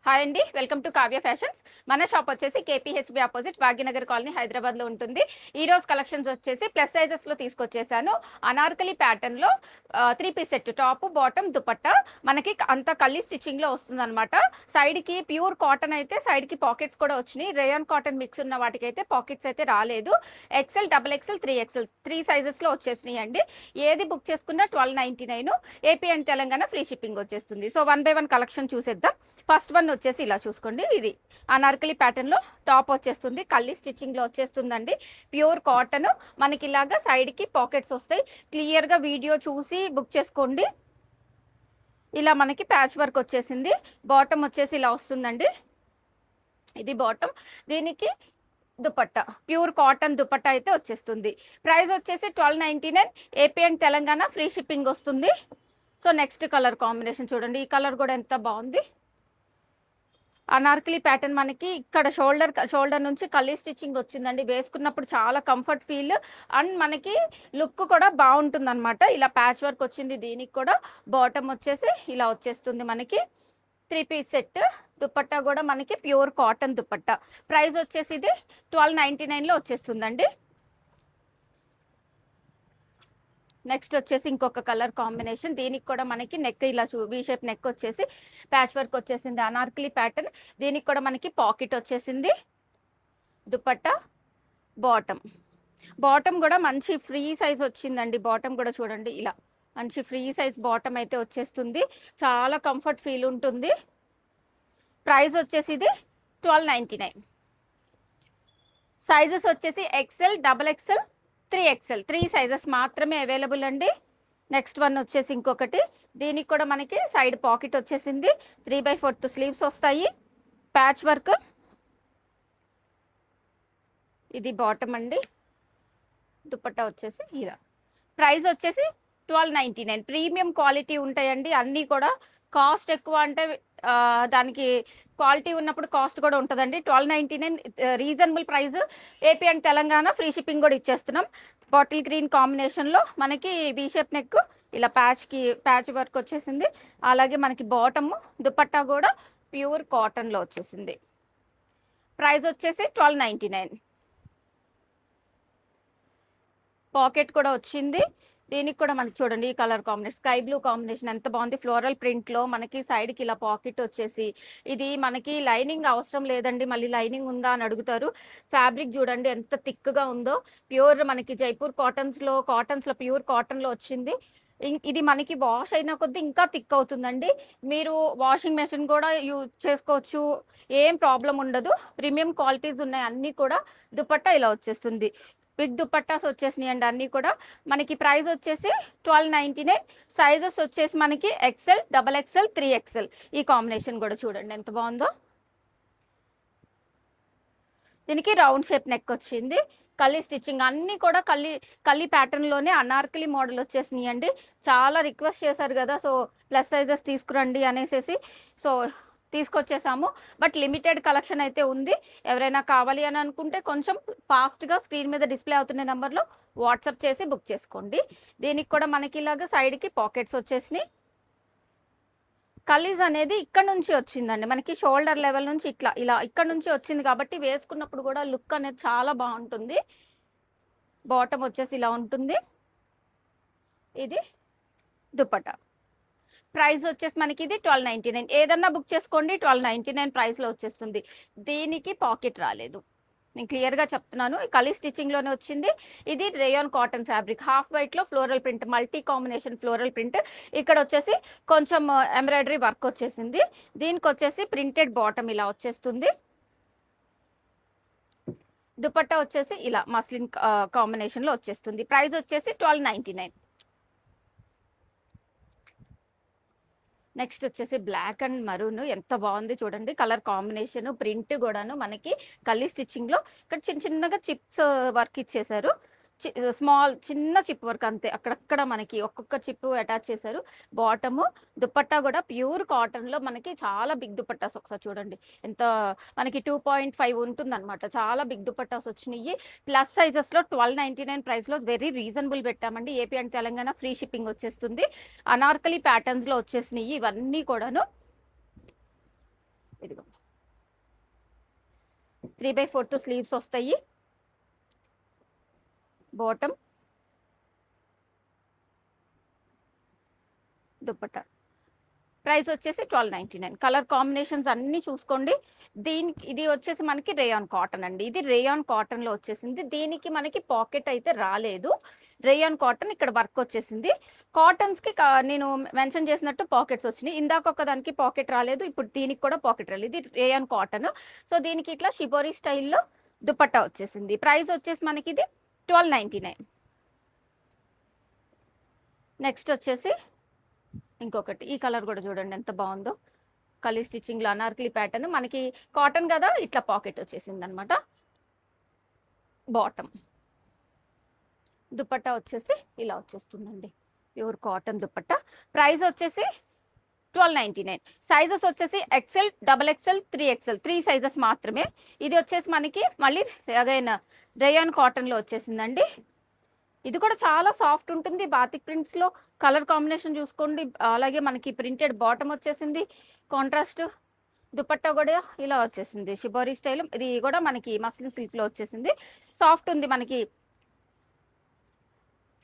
Hi అండి, welcome to Kavya fashions. మన shop వచ్చేసి KPHB opposite Bhagyanagar colony Hyderabad లో ఉంటుంది. ఈ రోజు కలెక్షన్స్ వచ్చేసి ప్లస్ సైజెస్ లో తీసుకొచ్చేసాను. అనార్కలి ప్యాటర్న్ లో 3 piece set, top bottom dupatta మనకి అంత కల్లి స్టిచ్చింగ్ లో వస్తుంది అనమాట. సైడ్ కి ప్యూర్ కాటన్ అయితే సైడ్ కి పాకెట్స్ కూడా వచ్చినాయి. రేయాన్ కాటన్ మిక్స్ ఉన్న వాటికి అయితే పాకెట్స్ అయితే రాలేదు. XL, double XL, 3XL 3 sizes లో వచ్చేసినాయి అండి. ఏది బుక్ చేసుకున్నా 1299. AP and Telangana free shipping వచ్చేస్తుంది. సో 1 by 1 కలెక్షన్ చూసేద్దాం. ఫస్ట్ వన్ వచ్చేసి ఇలా చూసుకోండి. ఇది అనార్కలి ప్యాటర్న్ లో టాప్ వచ్చేస్తుంది, కల్లి స్టిచ్చింగ్ లో వచ్చేస్తుందండి. ప్యూర్ కాటన్, మనకి ఇలాగా సైడ్ కి పాకెట్స్ వస్తాయి. క్లియర్ గా వీడియో చూసి బుక్ చేసుకోండి. ఇలా మనకి ప్యాచ్ వర్క్ వచ్చేసింది. బాటమ్ వచ్చేసి ఇలా వస్తుందండి. ఇది బాటమ్. దీనికి దుపట్టా ప్యూర్ కాటన్ దుపట్టా అయితే వచ్చేస్తుంది. ప్రైస్ వచ్చేసి 1299. AP and Telangana free shipping వస్తుంది. సో నెక్స్ట్ కలర్ కాంబినేషన్ చూడండి. ఈ కలర్ కూడా ఎంత బాగుంది. అనార్కలి ప్యాటర్న్ మనకి ఇక్కడ షోల్డర్ నుంచి కల్లీ స్టిచ్చింగ్ వచ్చిందండి. వేసుకున్నప్పుడు చాలా కంఫర్ట్ ఫీల్ అండ్ మనకి లుక్ కూడా బాగుంటుంది అనమాట. ఇలా ప్యాచ్ వర్క్ వచ్చింది. దీనికి కూడా బాటమ్ వచ్చేసి ఇలా వచ్చేస్తుంది మనకి. 3 పీస్ సెట్. దుపట్టా కూడా మనకి ప్యూర్ కాటన్ దుపట్టా. ప్రైస్ వచ్చేసి ఇది 1299లో వచ్చేస్తుందండి. నెక్స్ట్ వచ్చేసి ఇంకొక కలర్ కాంబినేషన్. దీనికి కూడా మనకి నెక్ ఇలా వీ షేప్ నెక్ వచ్చేసి ప్యాచ్ వర్క్ వచ్చేసింది. అనార్కలి ప్యాటర్న్. దీనికి కూడా మనకి పాకెట్ వచ్చేసింది. దుపట్టా, బాటమ్ కూడా మంచి ఫ్రీ సైజ్ వచ్చిందండి. బాటమ్ కూడా చూడండి, ఇలా మంచి ఫ్రీ సైజ్ బాటమ్ అయితే వచ్చేస్తుంది. చాలా కంఫర్ట్ ఫీల్ ఉంటుంది. ప్రైస్ వచ్చేసి ఇది 1299. సైజెస్ వచ్చేసి XL, double XL, 3XL 3 sizes మాత్రమే అవైలబుల్ అండి. నెక్స్ట్ వన్ వచ్చేసి ఇంకొకటి. దీనికి కూడా మనకి సైడ్ పాకెట్ వచ్చేసింది. 3/4 స్లీవ్స్ వస్తాయి. Patch work. ఇది బాటమ్ అండి. దుపట్టా వచ్చేసి ఇలా. ప్రైస్ వచ్చేసి 1299. ప్రీమియం క్వాలిటీ ఉంటాయండి అన్నీ కూడా. కాస్ట్ ఎక్కువ అంటే దానికి క్వాలిటీ ఉన్నప్పుడు కాస్ట్ కూడా ఉంటుందండి. 1299 reasonable price. AP and Telangana free shipping కూడా ఇచ్చేస్తున్నాం. బాటిల్ గ్రీన్ కాంబినేషన్లో మనకి వీ షేప్ నెక్, ఇలా ప్యాచ్ వర్క్ వచ్చేసింది. అలాగే మనకి బాటమ్, దుపట్టా కూడా ప్యూర్ కాటన్లో వచ్చేసింది. ప్రైస్ వచ్చేసి 1299. పాకెట్ కూడా వచ్చింది. దీనికి కూడా మనకి చూడండి ఈ colour combination, sky blue combination ఎంత బాగుంది. ఫ్లోరల్ ప్రింట్లో మనకి సైడ్కి ఇలా పాకెట్ వచ్చేసి, ఇది మనకి లైనింగ్ అవసరం లేదండి. మళ్ళీ లైనింగ్ ఉందా అని అడుగుతారు. ఫ్యాబ్రిక్ చూడండి ఎంత థిక్గా ఉందో. ప్యూర్ మనకి జైపూర్ కాటన్స్లో ప్యూర్ కాటన్లో వచ్చింది. ఇది మనకి వాష్ అయిన కొద్దీ ఇంకా థిక్ అవుతుందండి. మీరు వాషింగ్ మెషిన్ కూడా యూజ్ చేసుకోవచ్చు, ఏం ప్రాబ్లం ఉండదు. ప్రీమియం క్వాలిటీస్ ఉన్నాయి అన్నీ కూడా. దుపట్టా ఇలా వచ్చేస్తుంది. బిగ్ దుపట్టాస్ వచ్చేసినాయి అండి అన్నీ కూడా. మనకి ప్రైస్ వచ్చేసి 1299. సైజెస్ వచ్చేసి మనకి ఎక్సెల్, డబల్ ఎక్సెల్, 3XL. ఈ కాంబినేషన్ కూడా చూడండి ఎంత బాగుందో. దీనికి రౌండ్ షేప్ నెక్ వచ్చింది. కల్లీ స్టిచ్చింగ్ అన్నీ కూడా కల్లీ ప్యాటర్న్లోనే అనార్కలి మోడల్ వచ్చేసినాయి అండి. చాలా రిక్వెస్ట్ చేశారు కదా, సో ప్లస్ సైజెస్ తీసుకురండి అనేసి సో తీసుకొచ్చేసాము. బట్ లిమిటెడ్ కలెక్షన్ అయితే ఉంది. ఎవరైనా కావాలి అని అనుకుంటే కొంచెం ఫాస్ట్గా స్క్రీన్ మీద డిస్ప్లే అవుతున్న నెంబర్లో వాట్సాప్ చేసి బుక్ చేసుకోండి. దీనికి కూడా మనకి ఇలాగా సైడ్కి పాకెట్స్ వచ్చేసినాయి. కలీజ్ అనేది ఇక్కడ నుంచి వచ్చిందండి. మనకి షోల్డర్ లెవెల్ నుంచి ఇలా ఇక్కడ నుంచి వచ్చింది కాబట్టి వేసుకున్నప్పుడు కూడా లుక్ అనేది చాలా బాగుంటుంది. బాటమ్ వచ్చేసి ఇలా ఉంటుంది. ఇది దుపట్టా. ప్రైస్ వచ్చేసి మనకి ఇది 1299. ఏదన్నా బుక్ చేసుకోండి, 1299 ప్రైస్లో వచ్చేస్తుంది. దీనికి పాకెట్ రాలేదు, నేను క్లియర్గా చెప్తున్నాను. కలీ స్టిచ్చింగ్లోనే వచ్చింది. ఇది రేయాన్ కాటన్ ఫ్యాబ్రిక్, హాఫ్ వైట్లో floral print, multi combination floral print. ఇక్కడ వచ్చేసి కొంచెం ఎంబ్రాయిడరీ వర్క్ వచ్చేసింది. దీనికి వచ్చేసి ప్రింటెడ్ బాటమ్ ఇలా వచ్చేస్తుంది. దుపట్టా వచ్చేసి ఇలా మస్లిన్ కాంబినేషన్లో వచ్చేస్తుంది. ప్రైస్ వచ్చేసి 1299. నెక్స్ట్ వచ్చేసి బ్లాక్ అండ్ మరూన్ ఎంత బాగుంది చూడండి. కలర్ కాంబినేషన్, ప్రింట్ కూడాను మనకి కల్లీ స్టిచ్చింగ్లో. ఇక్కడ చిన్నగా చిప్స్ వర్క్ ఇచ్చేసారు. చిన్న చిప్ వర్క్ అంతే. అక్కడక్కడ మనకి ఒక్కొక్క చిప్ అటాచ్ చేశారు. బాటము, దుపట్టా కూడా ప్యూర్ కాటన్లో మనకి చాలా బిగ్ దుపట్టాస్. ఒకసారి చూడండి ఎంత మనకి 2.5 ఉంటుంది అనమాట. చాలా బిగ్ దుపట్టాస్ వచ్చినాయి. ప్లస్ సైజెస్లో 1299 ప్రైస్లో వెరీ రీజనబుల్ పెట్టామండి. AP and Telangana free shipping వచ్చేస్తుంది. అనార్కలి ప్యాటర్న్స్లో వచ్చేసినాయి ఇవన్నీ కూడాను. ఇదిగో 3/4 స్లీవ్స్ వస్తాయి. బాటమ్, దుపట్టా. ప్రైస్ వచ్చేసి 1299. కలర్ కాంబినేషన్స్ అన్నీ చూసుకోండి. దీనికి ఇది వచ్చేసి మనకి రేయాన్ కాటన్ అండి. ఇది రేయాన్ కాటన్లో వచ్చేసింది. దీనికి మనకి పాకెట్ అయితే రాలేదు. రేయాన్ కాటన్, ఇక్కడ వర్క్ వచ్చేసింది. కాటన్స్కి నేను మెన్షన్ చేసినట్టు పాకెట్స్ వచ్చినాయి. ఇందాక ఒక దానికి పాకెట్ రాలేదు, ఇప్పుడు దీనికి కూడా పాకెట్ రాలేదు. ఇది రేయాన్ కాటన్. సో దీనికి ఇట్లా షిబోరీ స్టైల్లో దుపట్టా వచ్చేసింది. ప్రైస్ వచ్చేసి మనకి ఇది 1299. నెక్స్ట్ వచ్చేసి ఇంకొకటి, ఈ కలర్ కూడా చూడండి ఎంత బాగుందో. కలీ స్టిచ్చింగ్లో అనార్కలి ప్యాటర్న్, మనకి కాటన్ కదా, ఇట్లా పాకెట్ వచ్చేసింది అనమాట. బాటమ్, దుపట్టా వచ్చేసి ఇలా వచ్చేస్తుందండి, ప్యూర్ కాటన్ దుపట్టా. ప్రైస్ వచ్చేసి 1299. సైజెస్ వచ్చేసి XL, XXL, 3XL, 3 సైజెస్ మాత్రమే. ఇది వచ్చేసి మనకి మళ్ళీ అగైన్ రేయాన్ కాటన్లో వచ్చేసిందండి. ఇది కూడా చాలా సాఫ్ట్ ఉంటుంది. బాతిక్ ప్రింట్స్లో కలర్ కాంబినేషన్ చూసుకోండి. అలాగే మనకి ప్రింటెడ్ బాటమ్ వచ్చేసింది. కాంట్రాస్ట్ దుపట్టా కూడా ఇలా వచ్చేసింది, షిబోరీ స్టైల్. ఇది కూడా మనకి మస్లిన్ సిల్క్లో వచ్చేసింది. సాఫ్ట్ ఉంది, మనకి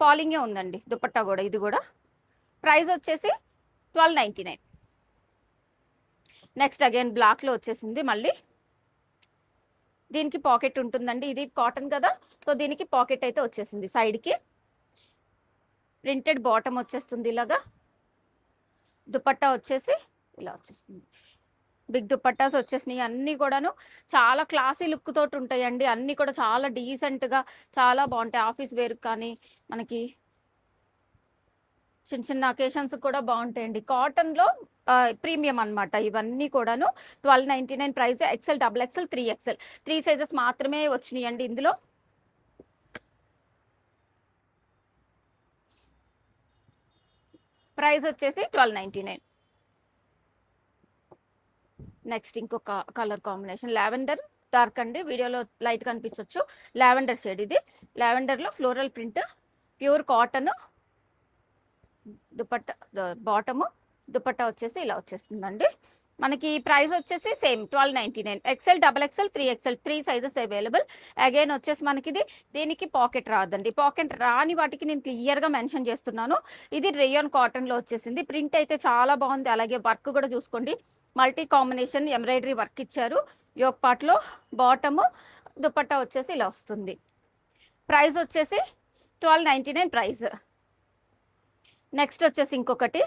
ఫాలింగే ఉందండి దుపట్టా కూడా. ఇది కూడా ప్రైస్ వచ్చేసి 1299. నెక్స్ట్ అగైన్ బ్లాక్లో వచ్చేసింది. మళ్ళీ దీనికి పాకెట్ ఉంటుందండి. ఇది కాటన్ కదా, సో దీనికి పాకెట్ అయితే వచ్చేసింది. సైడ్కి ప్రింటెడ్ బాటమ్ వచ్చేస్తుంది ఇలాగా. దుపట్టా వచ్చేసి ఇలా వచ్చేస్తుంది. బిగ్ దుపట్టాస్ వచ్చేసినాయి. అన్నీ కూడాను చాలా క్లాసీ లుక్ తోటి ఉంటాయండి. అన్నీ కూడా చాలా డీసెంట్గా చాలా బాగుంటాయి. ఆఫీస్ వేర్ కానీ మనకి చిన్న చిన్న అకేషన్స్ కూడా బాగుంటాయండి. కాటన్లో ప్రీమియం అనమాట ఇవన్నీ కూడాను. 1299 price. XL, XXL, 3XL, 3 sizes మాత్రమే వచ్చినాయండి ఇందులో. ప్రైస్ వచ్చేసి 1299. నెక్స్ట్ ఇంకొక కలర్ కాంబినేషన్, లావెండర్ డార్క్ అండి. వీడియోలో లైట్ కనిపించవచ్చు. Lavender shade. ఇది లావెండర్లో floral print, pure cotton. Dupatta bottom, dupatta వచ్చేసి ఇలా వచ్చేస్తుందండి. మనకి ప్రైస్ వచ్చేసి same 1299. XL, XXL, 3XL, 3 sizes available. Again వచ్చేసి మనకి దీనికి పాకెట్ రాదండి. పాకెట్ రాని వాటికి నేను క్లియర్గా మెన్షన్ చేస్తున్నాను. ఇది రేయాన్ కాటన్లో వచ్చేసింది. ప్రింట్ అయితే చాలా బాగుంది. అలాగే వర్క్ కూడా చూసుకోండి, మల్టీ కాంబినేషన్ ఎంబ్రాయిడరీ వర్క్ ఇచ్చారు. యోక్ పార్ట్లో బాటము, దుపట్టా వచ్చేసి ఇలా వస్తుంది. ప్రైస్ వచ్చేసి 1299 ప్రైస్. నెక్స్ట్ వచ్చేసి ఇంకొకటి,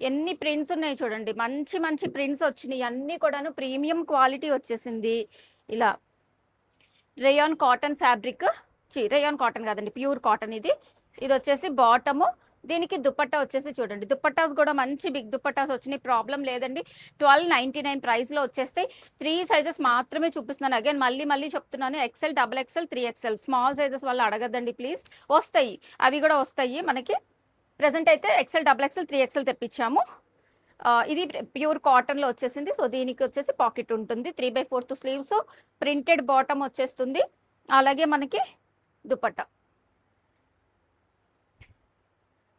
ఎన్ని ప్రింట్స్ ఉన్నాయి చూడండి, మంచి మంచి ప్రింట్స్ వచ్చినాయి. అన్నీ కూడాను ప్రీమియం క్వాలిటీ వచ్చేసింది. ఇలా rayon cotton fabric, rayon cotton కాదండి, ప్యూర్ కాటన్. ఇది వచ్చేసి బాటము. దీనికి దుపట్టా వచ్చేసి చూడండి, దుపట్టాస్ కూడా మంచి బిగ్ దుపట్టాస్ వచ్చినాయి. ప్రాబ్లం లేదండి. 1299 ప్రైస్లో వచ్చేస్తాయి. 3 సైజెస్ మాత్రమే చూపిస్తున్నాను. అగైన్ మళ్ళీ చెప్తున్నాను, XL, XXL, 3XL. Small sizes వల్ల అడగద్దండి ప్లీజ్. వస్తాయి, అవి కూడా వస్తాయి మనకి. ప్రెసెంట్ అయితే XL, XXL, 3XL తెప్పించాము. ఇది ప్యూర్ కాటన్లో వచ్చేసింది. సో దీనికి వచ్చేసి పాకెట్ ఉంటుంది. 3/4 స్లీవ్స్, ప్రింటెడ్ బాటమ్ వచ్చేస్తుంది. అలాగే మనకి దుపట్టా.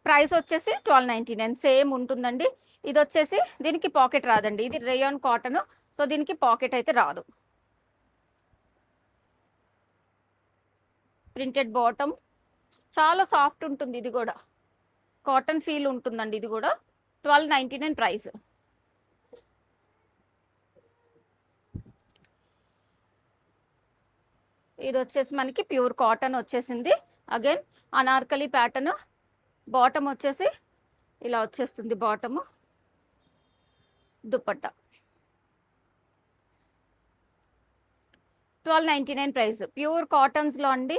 ప్రైస్ వచ్చేసి 1299 సేమ్ ఉంటుందండి. ఇది వచ్చేసి దీనికి పాకెట్ రాదండి. ఇది రేయాన్ కాటన్, సో దీనికి పాకెట్ అయితే రాదు. ప్రింటెడ్ బాటమ్, చాలా సాఫ్ట్ ఉంటుంది. ఇది కూడా కాటన్ ఫీల్ ఉంటుందండి. ఇది కూడా 1299 ప్రైస్. ఇది వచ్చేసి మనకి ప్యూర్ కాటన్ వచ్చేసింది. Again Anarkali pattern. బాటమ్ వచ్చేసి ఇలా వచ్చేస్తుంది. బాటము, దుపట్టా. 1299 ప్రైస్. ప్యూర్ కాటన్స్లో అండి.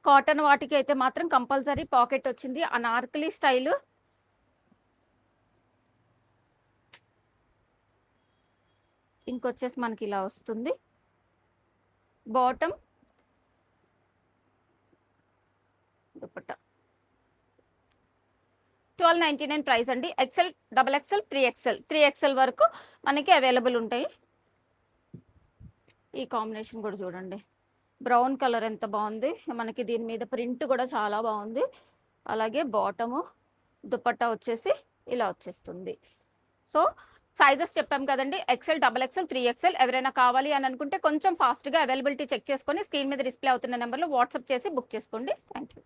కాటన్ వాటికి అయితే మాత్రం కంపల్సరీ పాకెట్ వచ్చింది. అనార్కలి స్టైల్. ఇంకొచ్చేసి మనకి ఇలా వస్తుంది బాటమ్, దుపట్టా. 1299 ప్రైస్ అండి. XL, XXL, 3XL, 3XL వరకు మనకి అవైలబుల్ ఉంటాయి. ఈ కాంబినేషన్ కూడా చూడండి, బ్రౌన్ కలర్ ఎంత బాగుంది మనకి. దీని మీద ప్రింట్ కూడా చాలా బాగుంది. అలాగే బాటము, దుపట్టా వచ్చేసి ఇలా వచ్చేస్తుంది. సో సైజెస్ చెప్పాం కదండి, ఎక్సెల్, డబల్ ఎక్సెల్, 3XL. ఎవరైనా కావాలి అని అనుకుంటే కొంచెం ఫాస్ట్గా అవైలబిలిటీ చెక్ చేసుకొని స్క్రీన్ మీద డిస్ప్లే అవుతున్న నెంబర్లో వాట్సాప్ చేసి బుక్ చేసుకోండి. Thank you.